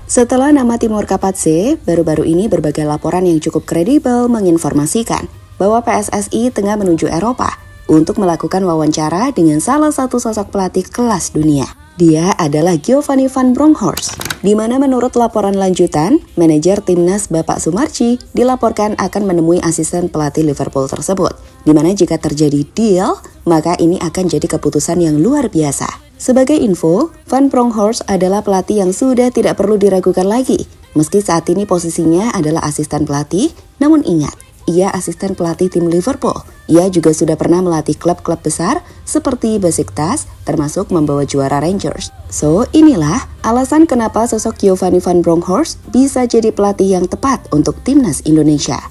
Setelah nama Timur Kapatze, baru-baru ini berbagai laporan yang cukup kredibel menginformasikan bahwa PSSI tengah menuju Eropa untuk melakukan wawancara dengan salah satu sosok pelatih kelas dunia. Dia adalah Giovanni van Bronckhorst, di mana menurut laporan lanjutan, manajer timnas Bapak Soemarji dilaporkan akan menemui asisten pelatih Liverpool tersebut, di mana jika terjadi deal, maka ini akan jadi keputusan yang luar biasa. Sebagai info, Van Bronckhorst adalah pelatih yang sudah tidak perlu diragukan lagi. Meski saat ini posisinya adalah asisten pelatih, namun ingat, ia asisten pelatih tim Liverpool. Ia juga sudah pernah melatih klub-klub besar seperti Besiktas, termasuk membawa juara Rangers. So, inilah alasan kenapa sosok Giovanni Van Bronckhorst bisa jadi pelatih yang tepat untuk timnas Indonesia.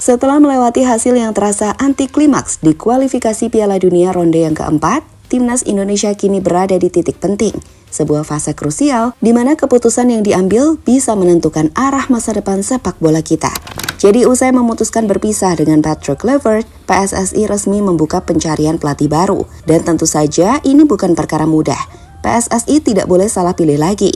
Setelah melewati hasil yang terasa anti klimaks di kualifikasi Piala Dunia ronde yang keempat, timnas Indonesia kini berada di titik penting, sebuah fase krusial di mana keputusan yang diambil bisa menentukan arah masa depan sepak bola kita. Jadi usai memutuskan berpisah dengan Patrick Kluivert, PSSI resmi membuka pencarian pelatih baru. Dan tentu saja ini bukan perkara mudah. PSSI tidak boleh salah pilih lagi.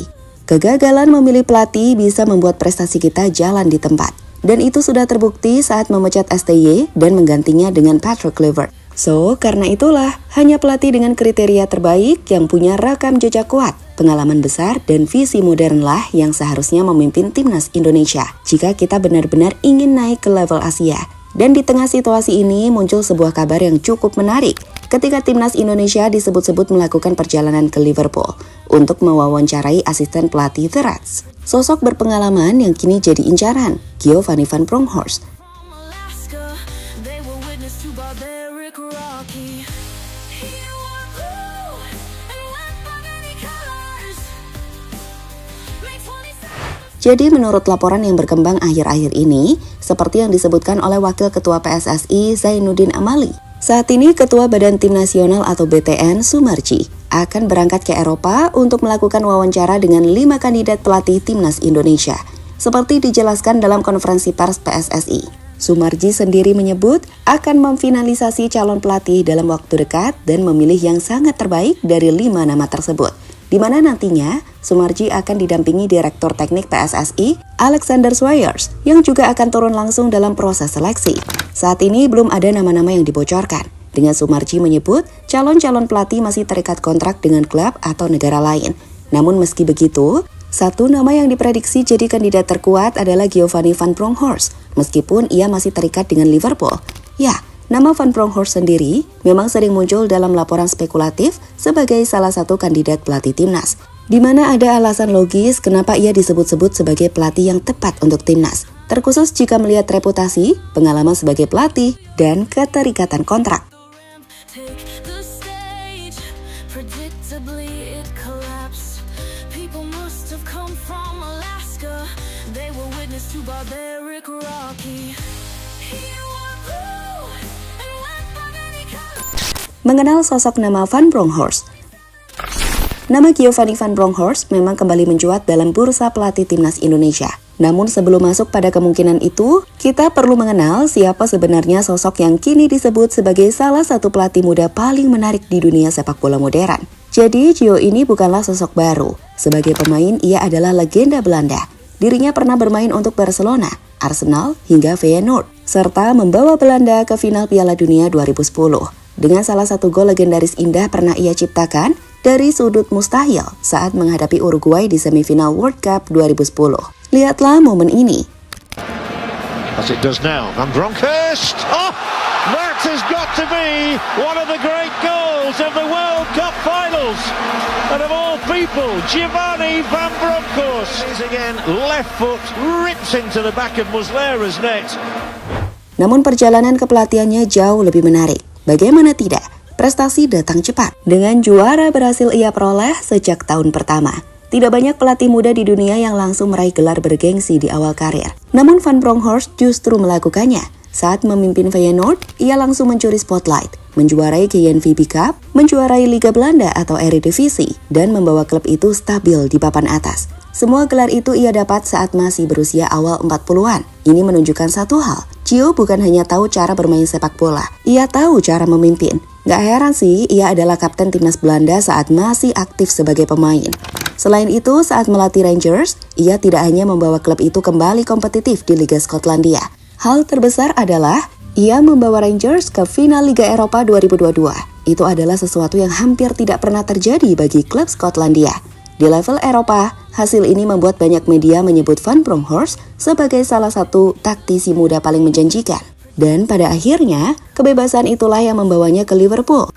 Kegagalan memilih pelatih bisa membuat prestasi kita jalan di tempat. Dan itu sudah terbukti saat memecat STY dan menggantinya dengan Patrick Kluivert. So, karena itulah, hanya pelatih dengan kriteria terbaik yang punya rekam jejak kuat, pengalaman besar, dan visi modern lah yang seharusnya memimpin timnas Indonesia jika kita benar-benar ingin naik ke level Asia. Dan di tengah situasi ini muncul sebuah kabar yang cukup menarik ketika timnas Indonesia disebut-sebut melakukan perjalanan ke Liverpool untuk mewawancarai asisten pelatih The Reds. Sosok berpengalaman yang kini jadi incaran, Giovanni Van Bronckhorst. Jadi menurut laporan yang berkembang akhir-akhir ini, seperti yang disebutkan oleh Wakil Ketua PSSI Zainuddin Amali, saat ini Ketua Badan Tim Nasional atau BTN Soemarji akan berangkat ke Eropa untuk melakukan wawancara dengan 5 kandidat pelatih timnas Indonesia, seperti dijelaskan dalam konferensi pers PSSI. Soemarji sendiri menyebut akan memfinalisasi calon pelatih dalam waktu dekat dan memilih yang sangat terbaik dari 5 nama tersebut, di mana nantinya Soemarji akan didampingi Direktur Teknik PSSI Alexander Swires yang juga akan turun langsung dalam proses seleksi. Saat ini belum ada nama-nama yang dibocorkan. Dengan Soemarji menyebut calon-calon pelatih masih terikat kontrak dengan klub atau negara lain. Namun meski begitu, satu nama yang diprediksi jadi kandidat terkuat adalah Giovanni Van Bronckhorst, meskipun ia masih terikat dengan Liverpool. Ya, nama Van Bronckhorst sendiri memang sering muncul dalam laporan spekulatif sebagai salah satu kandidat pelatih timnas, di mana ada alasan logis kenapa ia disebut-sebut sebagai pelatih yang tepat untuk timnas, terkhusus jika melihat reputasi, pengalaman sebagai pelatih, dan keterikatan kontrak. Mengenal sosok nama Van Bronckhorst. Nama Giovanni Van Bronckhorst memang kembali mencuat dalam bursa pelatih timnas Indonesia. Namun sebelum masuk pada kemungkinan itu, kita perlu mengenal siapa sebenarnya sosok yang kini disebut sebagai salah satu pelatih muda paling menarik di dunia sepak bola modern. Jadi Gio ini bukanlah sosok baru. Sebagai pemain, ia adalah legenda Belanda. Dirinya pernah bermain untuk Barcelona, Arsenal, hingga Feyenoord, serta membawa Belanda ke final Piala Dunia 2010. Dengan salah satu gol legendaris indah pernah ia ciptakan dari sudut mustahil saat menghadapi Uruguay di semifinal World Cup 2010. Lihatlah momen ini. As it does now, Van Bronckhorst. Oh, that has got to be one of the great goals of the World Cup finals. And of all people, Giovanni Van Bronckhorst is again left foot rips into the back of Muslera's net. Namun perjalanan kepelatihannya jauh lebih menarik. Bagaimana tidak? Prestasi datang cepat. Dengan juara berhasil ia peroleh sejak tahun pertama. Tidak banyak pelatih muda di dunia yang langsung meraih gelar bergengsi di awal karir. Namun Van Bronckhorst justru melakukannya. Saat memimpin Feyenoord, ia langsung mencuri spotlight. menjuarai KNVB Cup, menjuarai Liga Belanda atau Eredivisie, dan membawa klub itu stabil di papan atas. Semua gelar itu ia dapat saat masih berusia awal 40-an. Ini menunjukkan satu hal, Gio bukan hanya tahu cara bermain sepak bola, ia tahu cara memimpin. Gak heran sih, ia adalah kapten timnas Belanda saat masih aktif sebagai pemain. Selain itu, saat melatih Rangers, ia tidak hanya membawa klub itu kembali kompetitif di Liga Skotlandia. Hal terbesar adalah, ia membawa Rangers ke final Liga Eropa 2022. Itu adalah sesuatu yang hampir tidak pernah terjadi bagi klub Skotlandia. Di level Eropa, hasil ini membuat banyak media menyebut Van Bronckhorst sebagai salah satu taktisi muda paling menjanjikan. Dan pada akhirnya, kebebasan itulah yang membawanya ke Liverpool.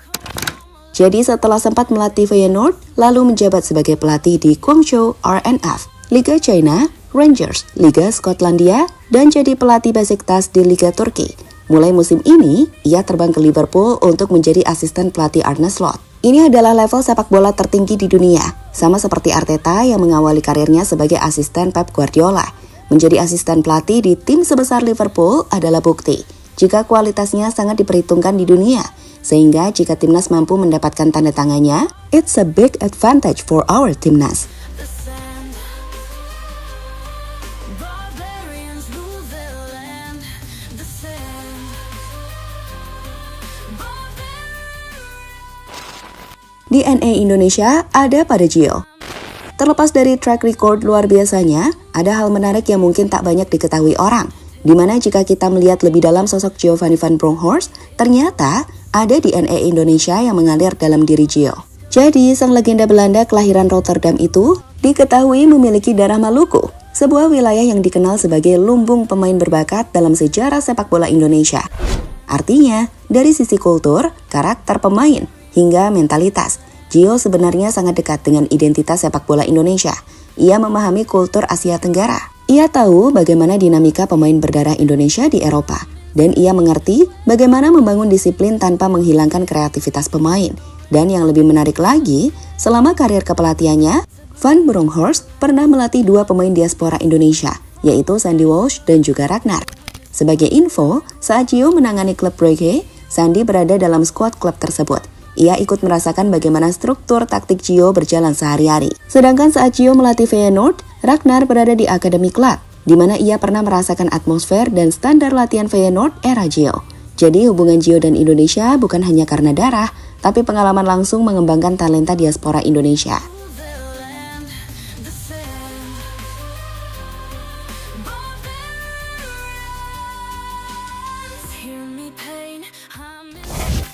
Jadi setelah sempat melatih Feyenoord, lalu menjabat sebagai pelatih di Guangzhou RNF, Liga China, Rangers, Liga Skotlandia, dan jadi pelatih Besiktas di Liga Turki. Mulai musim ini, ia terbang ke Liverpool untuk menjadi asisten pelatih Arne Slot. Ini adalah level sepak bola tertinggi di dunia, sama seperti Arteta yang mengawali karirnya sebagai asisten Pep Guardiola. Menjadi asisten pelatih di tim sebesar Liverpool adalah bukti jika kualitasnya sangat diperhitungkan di dunia, sehingga jika timnas mampu mendapatkan tanda tangannya, it's a big advantage for our timnas. DNA Indonesia ada pada Gio. Terlepas dari track record luar biasanya, ada hal menarik yang mungkin tak banyak diketahui orang, di mana jika kita melihat lebih dalam sosok Giovanni Van Bronckhorst, ternyata ada DNA Indonesia yang mengalir dalam diri Gio. Jadi, sang legenda Belanda kelahiran Rotterdam itu diketahui memiliki darah Maluku, sebuah wilayah yang dikenal sebagai lumbung pemain berbakat dalam sejarah sepak bola Indonesia. Artinya, dari sisi kultur, karakter pemain, hingga mentalitas, Gio sebenarnya sangat dekat dengan identitas sepak bola Indonesia. Ia memahami kultur Asia Tenggara. Ia tahu bagaimana dinamika pemain berdarah Indonesia di Eropa. Dan ia mengerti bagaimana membangun disiplin tanpa menghilangkan kreativitas pemain. Dan yang lebih menarik lagi, selama karir kepelatihannya, Van Bronckhorst pernah melatih 2 pemain diaspora Indonesia, yaitu Sandy Walsh dan juga Ragnar. Sebagai info, saat Gio menangani klub Brugge, Sandy berada dalam skuad klub tersebut. Ia ikut merasakan bagaimana struktur taktik Gio berjalan sehari-hari. Sedangkan saat Gio melatih Feyenoord, Ragnar berada di Academy Club, di mana ia pernah merasakan atmosfer dan standar latihan Feyenoord era Gio. Jadi hubungan Gio dan Indonesia bukan hanya karena darah, tapi pengalaman langsung mengembangkan talenta diaspora Indonesia.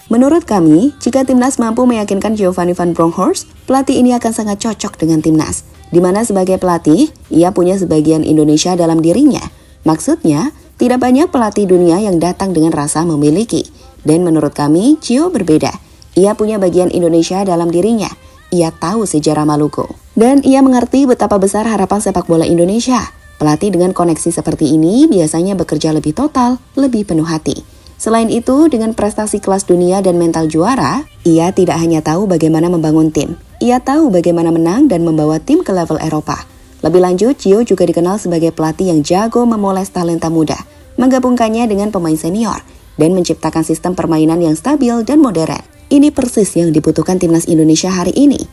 Menurut kami, jika timnas mampu meyakinkan Giovanni Van Bronckhorst, pelatih ini akan sangat cocok dengan timnas. Di mana sebagai pelatih, ia punya sebagian Indonesia dalam dirinya. Maksudnya, tidak banyak pelatih dunia yang datang dengan rasa memiliki. Dan menurut kami, Gio berbeda. Ia punya bagian Indonesia dalam dirinya. Ia tahu sejarah Maluku. Dan ia mengerti betapa besar harapan sepak bola Indonesia. Pelatih dengan koneksi seperti ini biasanya bekerja lebih total, lebih penuh hati. Selain itu, dengan prestasi kelas dunia dan mental juara, ia tidak hanya tahu bagaimana membangun tim. Ia tahu bagaimana menang dan membawa tim ke level Eropa. Lebih lanjut, Gio juga dikenal sebagai pelatih yang jago memoles talenta muda, menggabungkannya dengan pemain senior, dan menciptakan sistem permainan yang stabil dan modern. Ini persis yang dibutuhkan timnas Indonesia hari ini.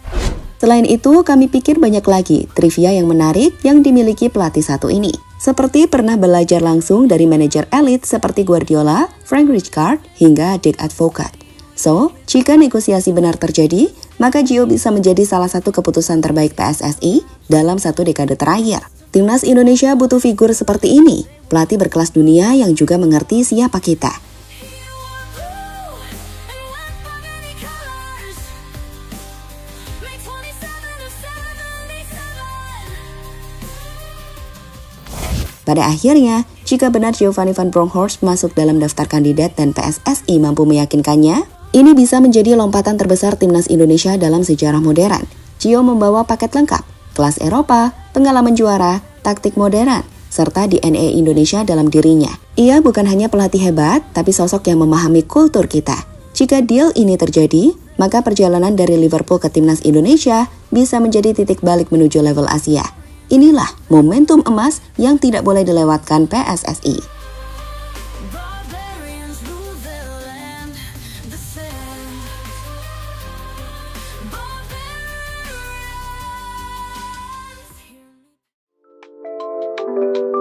Selain itu, kami pikir banyak lagi trivia yang menarik yang dimiliki pelatih satu ini. Seperti pernah belajar langsung dari manajer elit seperti Guardiola, Frank Rijkaard, hingga Dick Advocaat. So, jika negosiasi benar terjadi, maka Gio bisa menjadi salah satu keputusan terbaik PSSI dalam 1 dekade terakhir. Timnas Indonesia butuh figur seperti ini, pelatih berkelas dunia yang juga mengerti siapa kita. Pada akhirnya, jika benar Giovanni Van Bronckhorst masuk dalam daftar kandidat dan PSSI mampu meyakinkannya, ini bisa menjadi lompatan terbesar timnas Indonesia dalam sejarah modern. Gio membawa paket lengkap, kelas Eropa, pengalaman juara, taktik modern, serta DNA Indonesia dalam dirinya. Ia bukan hanya pelatih hebat, tapi sosok yang memahami kultur kita. Jika deal ini terjadi, maka perjalanan dari Liverpool ke timnas Indonesia bisa menjadi titik balik menuju level Asia. Inilah momentum emas yang tidak boleh dilewatkan PSSI. Bye.